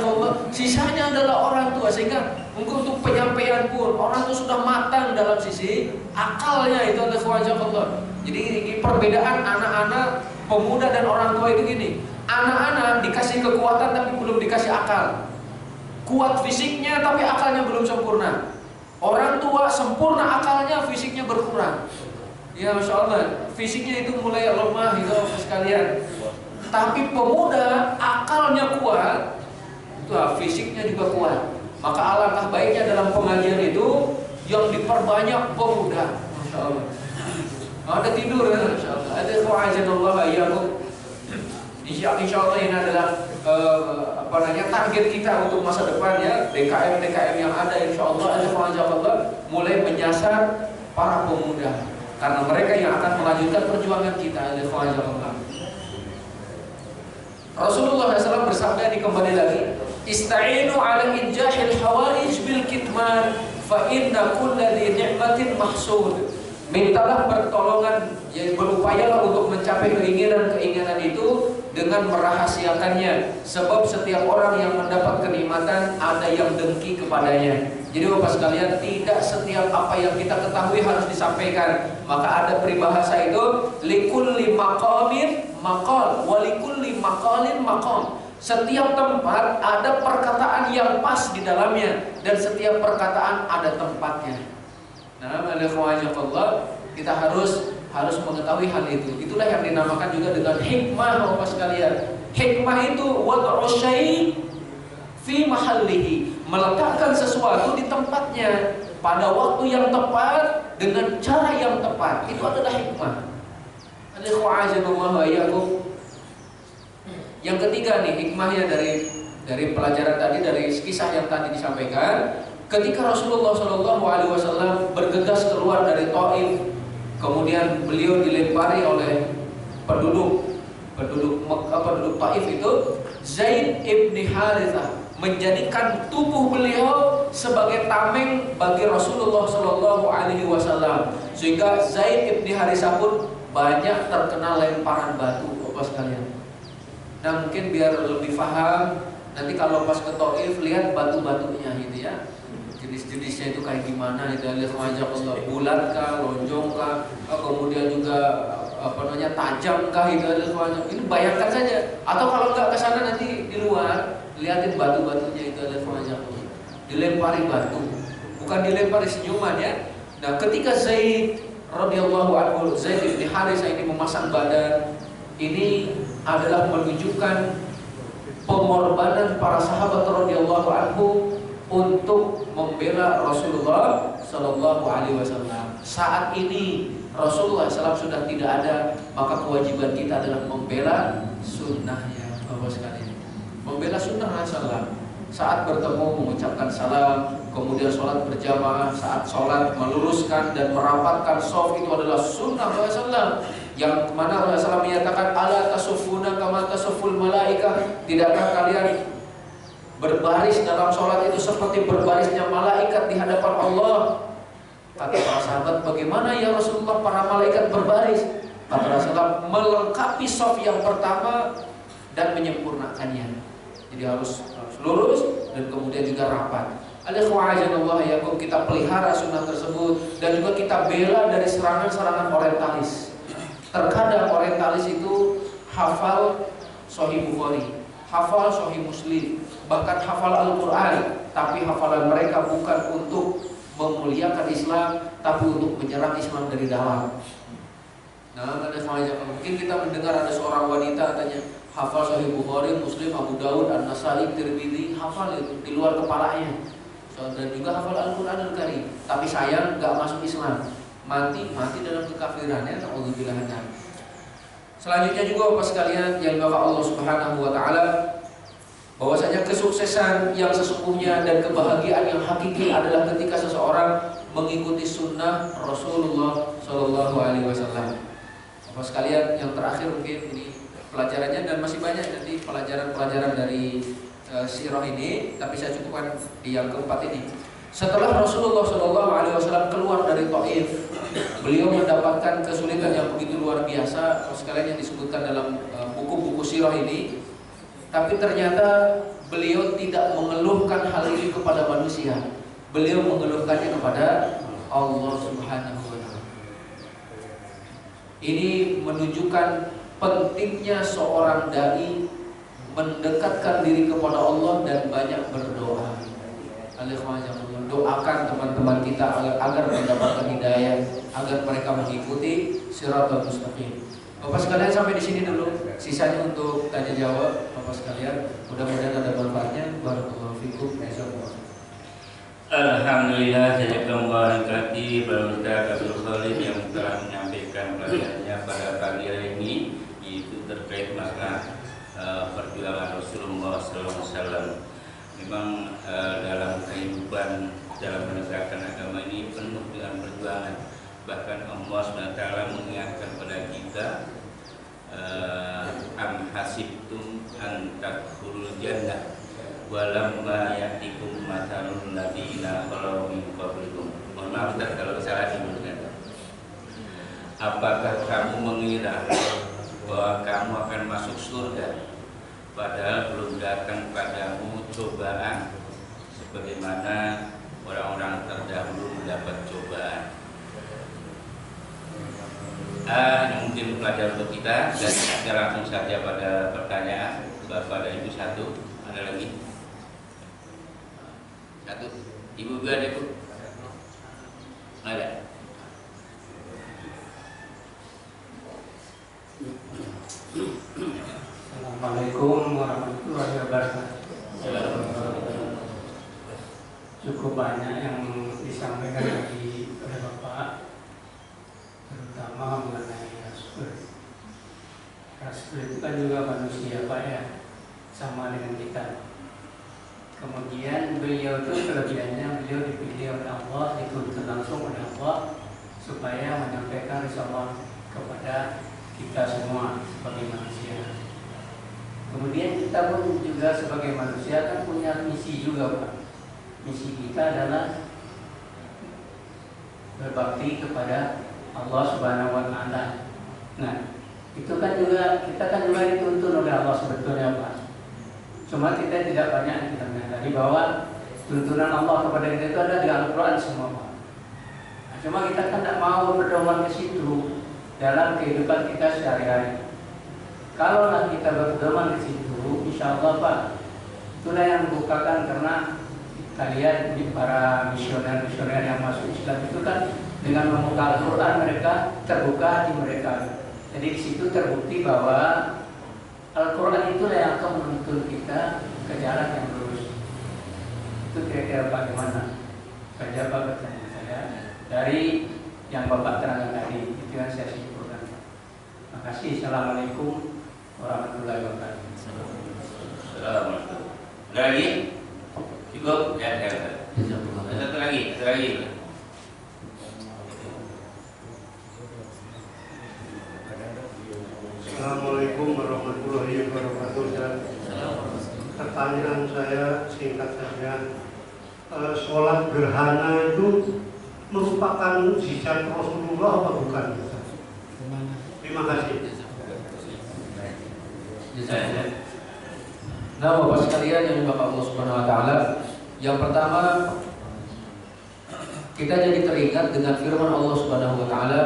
Allah. Sisanya adalah orang tua, sehingga untuk penyampaian pun orang itu sudah matang dalam sisi akalnya, itu ada Allah. Jadi ini perbedaan anak-anak, pemuda dan orang tua itu gini. Anak-anak dikasih kekuatan tapi belum dikasih akal. Kuat fisiknya tapi akalnya belum sempurna. Orang tua sempurna akalnya, fisiknya berkurang. Ya Masya Allah, fisiknya itu mulai lemah gitu sekalian. Tapi pemuda akalnya kuat, fisiknya juga kuat. Maka alangkah baiknya dalam pengajian itu yang diperbanyak pemuda. Masya Allah. Ada tidur ya, Masya Allah. Ada wa'ajanallah ayyakum. Insya Allah ini adalah target kita untuk masa depan ya. DKM yang ada insya Allah ada wa'ajanallah mulai menyasar para pemuda. Karena mereka yang akan melanjutkan perjuangan kita. Ada wa'ajanallah. Rasulullah SAW bersabda ini kembali lagi, Ista'inu ala injahil hawaij bil kitman fa inna kulla dhi ni'matin mahsud. Mintalah pertolongan, ya, berupayalah untuk mencapai keinginan itu dengan merahasiakannya, sebab setiap orang yang mendapat kenikmatan ada yang dengki kepadanya. Jadi Bapak sekalian, tidak setiap apa yang kita ketahui harus disampaikan. Maka ada peribahasa itu, likulli maqamin maqal wa likulli maqalin maqam. Setiap tempat ada perkataan yang pas di dalamnya, dan setiap perkataan ada tempatnya. Nah, kita harus mengetahui hal itu. Itulah yang dinamakan juga dengan hikmah, Bapak sekalian. Hikmah itu wad'u syai' fi mahallihi, meletakkan sesuatu di tempatnya pada waktu yang tepat dengan cara yang tepat. Itu adalah hikmah. Yang ketiga nih hikmahnya dari pelajaran tadi, dari kisah yang tadi disampaikan. Ketika Rasulullah SAW bergegas keluar dari Taif, kemudian beliau dilempari oleh penduduk Taif itu, Zaid ibni Harithah menjadikan tubuh beliau sebagai tameng bagi Rasulullah SAW, sehingga Zaid ibni Harithah pun banyak terkena lemparan batu, Bapak sekalian. Nah, mungkin biar lebih paham, nanti kalau pas ke Taif lihat batu-batunya gitu ya. Jenis-jenisnya itu kayak gimana, itu lihat wajah Allah, bulat kah, lonjong kah, kemudian juga tajam kah, itu lihat wajah. Ini bayangkan saja. Atau kalau nggak ke sana nanti di luar lihatin batu-batunya, itu lihat wajah Allah. Dilempari batu, bukan dilempari senyuman ya. Nah, ketika Zaid radhiyallahu anhu, Zaid bin Harithah ini memasang badan, ini adalah menunjukkan pengorbanan para sahabat radhiyallahu anhu untuk membela Rasulullah Sallallahu Alaihi Wasallam. Saat ini Rasulullah SAW sudah tidak ada, maka kewajiban kita adalah membela sunnahnya, Bapak sekalian. Membela sunnah Rasulullah. Saat bertemu mengucapkan salam, kemudian sholat berjamaah, saat sholat meluruskan dan merapatkan shaf, itu adalah sunnah Rasulullah. Yang mana Rasulullah menyatakan, ala tasufuna kama tasuful malaikah, tidakkah kalian berbaris dalam sholat itu seperti berbarisnya malaikat di hadapan Allah? Kata para sahabat, bagaimana ya Rasulullah para malaikat berbaris? Kata Rasulullah, melengkapi shaf yang pertama dan menyempurnakannya. Jadi harus lurus dan kemudian juga rapat. Kita pelihara sunnah tersebut, dan juga kita bela dari serangan-serangan orientalis. Terkadang orientalis itu hafal Sahih Bukhari, hafal Sahih Muslim, bahkan hafal Al-Quran, tapi hafalan mereka bukan untuk memuliakan Islam, tapi untuk menyerang Islam dari dalam. Nah, mungkin kita mendengar ada seorang wanita katanya hafal Sahih Bukhari, Muslim, Abu Dawud, An-Nasai, Tirmidzi, hafal itu di luar kepalanya. Dan juga hafal Al-Quran Al-Karim, tapi sayang nggak masuk Islam, mati dalam kekafirannya. Alhamdulillah. Selanjutnya juga Bapak sekalian yang dimuliakan Allah Subhanahu Wa Taala, bahwasanya kesuksesan yang sesungguhnya dan kebahagiaan yang hakiki adalah ketika seseorang mengikuti sunnah Rasulullah Shallallahu Alaihi Wasallam. Bapak sekalian, yang terakhir mungkin ini pelajarannya, dan masih banyak nanti pelajaran-pelajaran dari sirah ini, tapi saya cukupkan di yang keempat ini. Setelah Rasulullah Shallallahu Alaihi Wasallam keluar dari Taif, beliau mendapatkan kesulitan yang begitu luar biasa, sekalian yang disebutkan dalam buku-buku sirah ini. Tapi ternyata beliau tidak mengeluhkan hal ini kepada manusia, beliau mengeluhkannya kepada Allah Subhanahu Wa Taala. Ini menunjukkan pentingnya seorang dai mendekatkan diri kepada Allah dan banyak berdoa. Doakan teman-teman kita agar mendapatkan hidayah, agar mereka mengikuti Shiratal Mustaqim. Bapak sekalian sampai di sini dulu. Sisanya untuk tanya jawab Bapak sekalian. Mudah-mudahan ada manfaatnya. Barakallahu fikum. Alhamdulillah, jazakallahu khairan Bapak Ustaz Abdul Khalid yang telah menyampaikan pelajarannya pada pagi hari ini, yaitu terkait makna perjuangan Rasulullah SAW. Memang dalam kehidupan dalam menegakkan agama ini penuh dengan perjuangan. Bahkan Allah SWT mengingatkan pada kita, am hasibtum an tadkhulul jannah walamma ya'tikum mathalul ladzina khalu min qablikum. Mohon maaf Ustaz kalau salah disebutkan. Apakah kamu mengira bahwa kamu akan masuk surga padahal belum datang padamu cobaan sebagaimana orang-orang terdahulu mendapat cobaan? Ini mungkin pelajaran untuk kita, dan kita langsung saja pada pertanyaan Bapak dan Ibu. Satu, ada lagi? Satu, Ibu juga ada, Ibu? Ada. Assalamualaikum warahmatullahi wabarakatuh. Cukup banyak yang disampaikan tadi oleh Bapak, terutama mengenai Rasul. Rasul itu kan juga manusia Pak ya, sama dengan kita. Kemudian beliau itu kelebihannya, beliau dipilih oleh Allah, dituntut langsung oleh Allah supaya menyampaikan risalah kepada kita semua sebagai manusia. Kemudian kita pun juga sebagai manusia kan punya misi juga Pak. Misi kita adalah berbakti kepada Allah Subhanahu wa Ta'ala. Nah, itu kan juga kita kan juga dituntun oleh Allah sebetulnya Pak. Cuma kita tidak banyak kita menyadari bahwa tuntunan Allah kepada kita itu ada di Al-Quran semua Pak. Nah, cuma kita kan tidak mau berdoa ke situ dalam kehidupan kita sehari-hari. Kalaulah kita berdoa ke situ, insya Allah Pak, itulah yang membukakan, karena kita lihat di para misioner-misioner yang masuk Islam itu kan dengan membuka Al-Quran mereka terbuka hati mereka. Jadi di situ terbukti bahwa Al-Quran itulah yang akan menuntun kita ke jalan yang lurus. Itu kira-kira bagaimana? Saja Pak bertanya saya dari yang Bapak terangkan tadi, itu yang saya simpulkan. Terima kasih. Assalamualaikum warahmatullahi wabarakatuh. Assalamualaikum. Ada lagi? Cukup? Ya. Satu lagi. Assalamualaikum warahmatullahi wabarakatuh. Pertanyaan saya singkat saja. Sholat gerhana itu merupakan mukjizat Rasulullah atau bukan? Terima kasih. Nah, Bapak sekalian yang Bapak Allah Subhanahu wa Ta'ala, yang pertama kita jadi teringat dengan firman Allah Subhanahu wa Ta'ala,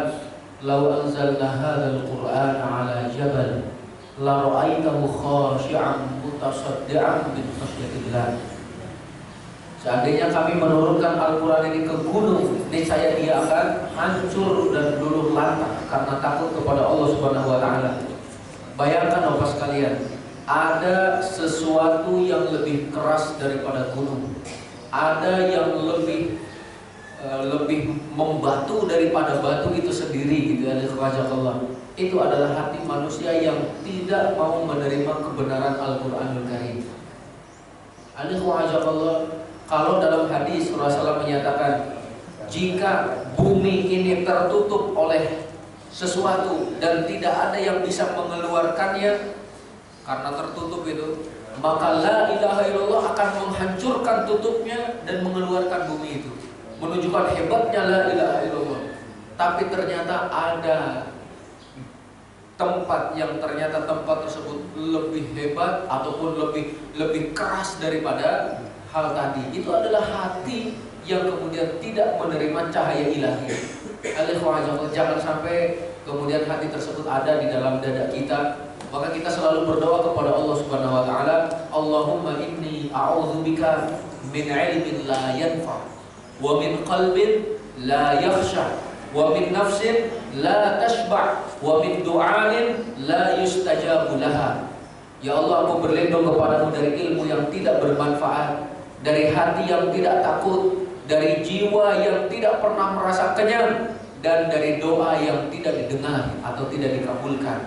"Lau anzalna hadzal Qur'ana 'ala jabal la ra'aitahu khashi'an mutasaddian min khashyatillah." Seandainya kami menurunkan Al-Quran ini ke gunung, niscaya dia akan hancur dan luluh lantak karena takut kepada Allah Subhanahu wa Ta'ala. Bayangkan Bapak sekalian, ada sesuatu yang lebih keras daripada gunung, ada yang lebih membatu daripada batu itu sendiri, gitu ya, Allah. Itu adalah hati manusia yang tidak mau menerima kebenaran Al-Quranul Karim. Allah, kalau dalam hadis Rasulullah menyatakan, jika bumi ini tertutup oleh sesuatu dan tidak ada yang bisa mengeluarkannya karena tertutup itu, maka la ilaha illallah akan menghancurkan tutupnya dan mengeluarkan bumi itu, menunjukkan hebatnya la ilaha illallah. Tapi ternyata ada tempat yang ternyata tempat tersebut lebih hebat ataupun lebih keras daripada hal tadi. Itu adalah hati yang kemudian tidak menerima cahaya ilahi. Jangan sampai kemudian hati tersebut ada di dalam dada kita. Maka kita selalu berdoa kepada Allah Subhanahu wa Ta'ala, Allahumma inni a'udzubika min ilmin la yanfa, wa min qalbin la yakhsha, wa min nafsin la tashba' wa min du'ain la yustajabu laha. Ya Allah, aku berlindung kepadamu dari ilmu yang tidak bermanfaat, dari hati yang tidak takut, dari jiwa yang tidak pernah merasa kenyang, dan dari doa yang tidak didengar atau tidak dikabulkan.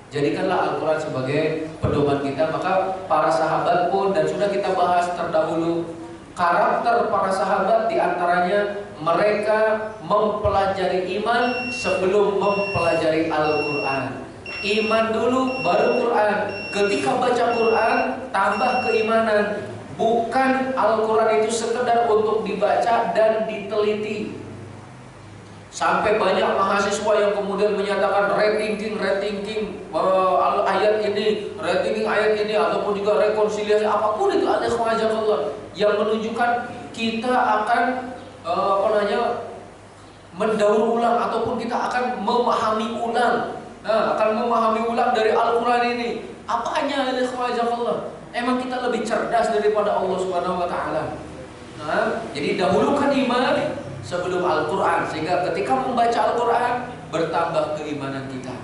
Jadikanlah Al-Quran sebagai pedoman kita. Maka para sahabat pun, dan sudah kita bahas terdahulu, karakter para sahabat diantaranya mereka mempelajari iman sebelum mempelajari Al-Quran. Iman dulu baru Quran. Ketika baca Quran tambah keimanan. Bukan Al-Quran itu sekedar untuk dibaca dan diteliti. Sampai banyak mahasiswa yang kemudian menyatakan rating ayat ini, ataupun juga rekonsiliasi, apapun itu ada Allah yang menunjukkan kita akan mendaur ulang, ataupun kita akan memahami ulang. Dari Al-Quran ini. Apanya Allah? Emang kita lebih cerdas daripada Allah Subhanahu wa taala. Jadi dahulukan iman sebelum Al-Quran, sehingga ketika membaca Al-Quran bertambah keimanan kita.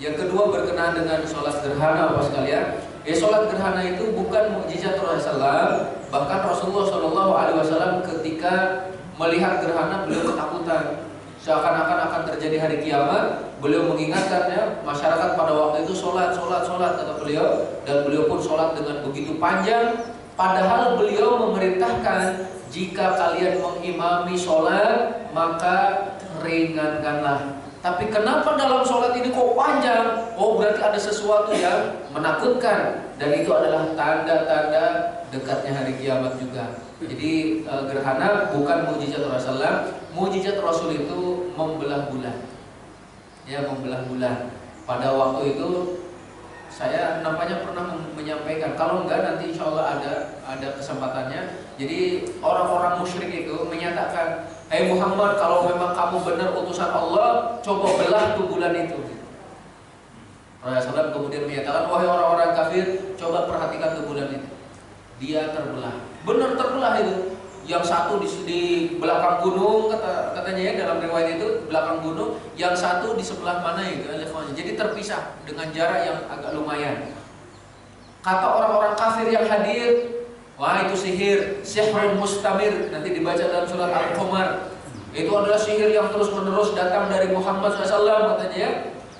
Yang kedua berkenaan dengan sholat gerhana, Bapak sekalian. Sholat gerhana itu bukan mukjizat Rasulullah. Bahkan Rasulullah SAW ketika melihat gerhana beliau ketakutan. Seakan-akan akan terjadi hari kiamat. Beliau mengingatkannya, masyarakat pada waktu itu sholat kata beliau, dan beliau pun sholat dengan begitu panjang. Padahal beliau memerintahkan, jika kalian mengimami sholat maka ringankanlah. Tapi kenapa dalam sholat ini kok panjang? Oh, berarti ada sesuatu yang menakutkan, dan itu adalah tanda-tanda dekatnya hari kiamat juga. Jadi gerhana bukan mukjizat Rasulullah. Mukjizat Rasul itu membelah bulan. Ya, membelah bulan. Pada waktu itu saya nampaknya pernah menyampaikan, kalau enggak nanti insya Allah ada kesempatannya. Jadi orang-orang musyrik itu menyatakan, "Hai Muhammad, kalau memang kamu benar utusan Allah, coba belah tuh bulan itu." Rasulullah kemudian menyatakan, "Wahai orang-orang kafir, coba perhatikan tuh bulan itu. Dia terbelah." Benar terbelah itu. Yang satu di belakang gunung, katanya ya dalam riwayat itu belakang gunung, yang satu di sebelah mana itu. Jadi terpisah dengan jarak yang agak lumayan. Kata orang-orang kafir yang hadir, wah itu sihir, sihrun mustamir, nanti dibaca dalam surat Al-Qamar. Itu adalah sihir yang terus-menerus datang dari Muhammad SAW, katanya ya.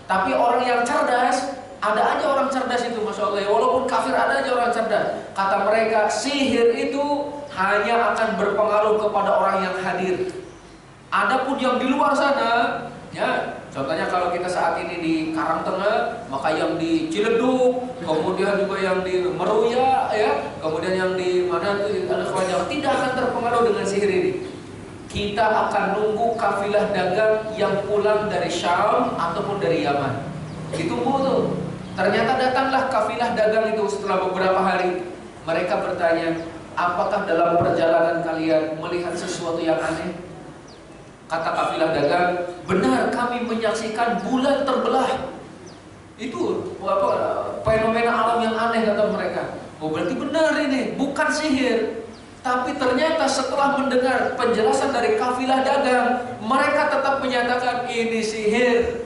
Tapi orang yang cerdas, ada aja orang cerdas itu, Masya Allah ya. Walaupun kafir ada aja orang cerdas. Kata mereka, sihir itu hanya akan berpengaruh kepada orang yang hadir. Adapun yang di luar sana, ya, contohnya kalau kita saat ini di Karangtengah, maka yang di Ciledug, kemudian juga yang di Meruya, ya, kemudian yang di mana itu tidak akan terpengaruh dengan sihir ini. Kita akan nunggu kafilah dagang yang pulang dari Syam ataupun dari Yaman. Ditunggu tuh. Ternyata datanglah kafilah dagang itu setelah beberapa hari. Mereka bertanya, apakah dalam perjalanan kalian melihat sesuatu yang aneh? Kata kafilah dagang, benar, kami menyaksikan bulan terbelah. Itu fenomena alam yang aneh, kata mereka. Oh, berarti benar ini, bukan sihir. Tapi ternyata setelah mendengar penjelasan dari kafilah dagang, mereka tetap menyatakan ini sihir.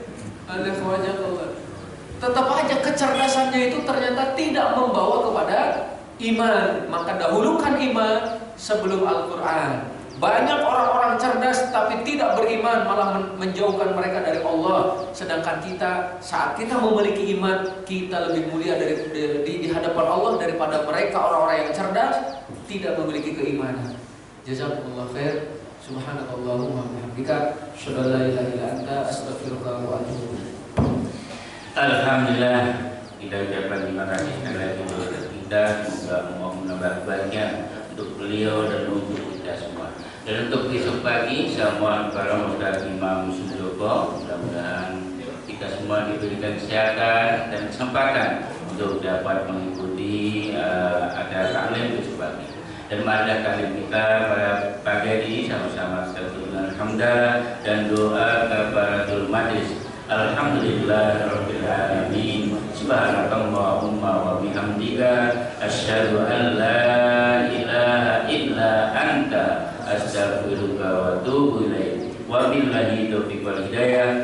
Tetap aja kecerdasannya itu ternyata tidak membawa kepada iman. Maka dahulukan iman sebelum Al-Quran. Banyak orang-orang cerdas tapi tidak beriman, malah menjauhkan mereka dari Allah. Sedangkan kita, saat kita memiliki iman, kita lebih mulia di hadapan Allah daripada mereka orang-orang yang cerdas tidak memiliki keimanan. Jazakumullah khair. Subhanakallahumma wa bihamdika, asyhadu an la ilaha illa anta, astaghfiruka wa atubu ilaik. Alhamdulillah, kita ucapkan terima kasih kepada kita. Semoga Allah menambah kebaikan untuk beliau dan untuk kita semua. Dan untuk besok pagi, semua para ustaz Imam Sujogo, mudah-mudahan kita semua diberikan kesehatan dan kesempatan untuk dapat mengikuti acara taklim besok pagi. Dan marilah kali kita pada pagi ini sama-sama astagfirullah alhamdulillah dan doa kafaratul majlis. Alhamdulillah rabbil alamin. Subhanakallahumma wa bihamdika asyhadu an la ilaha illa anta astaghfiruka wa atubu ilaik. Wabillahi taufiq wal hidayah.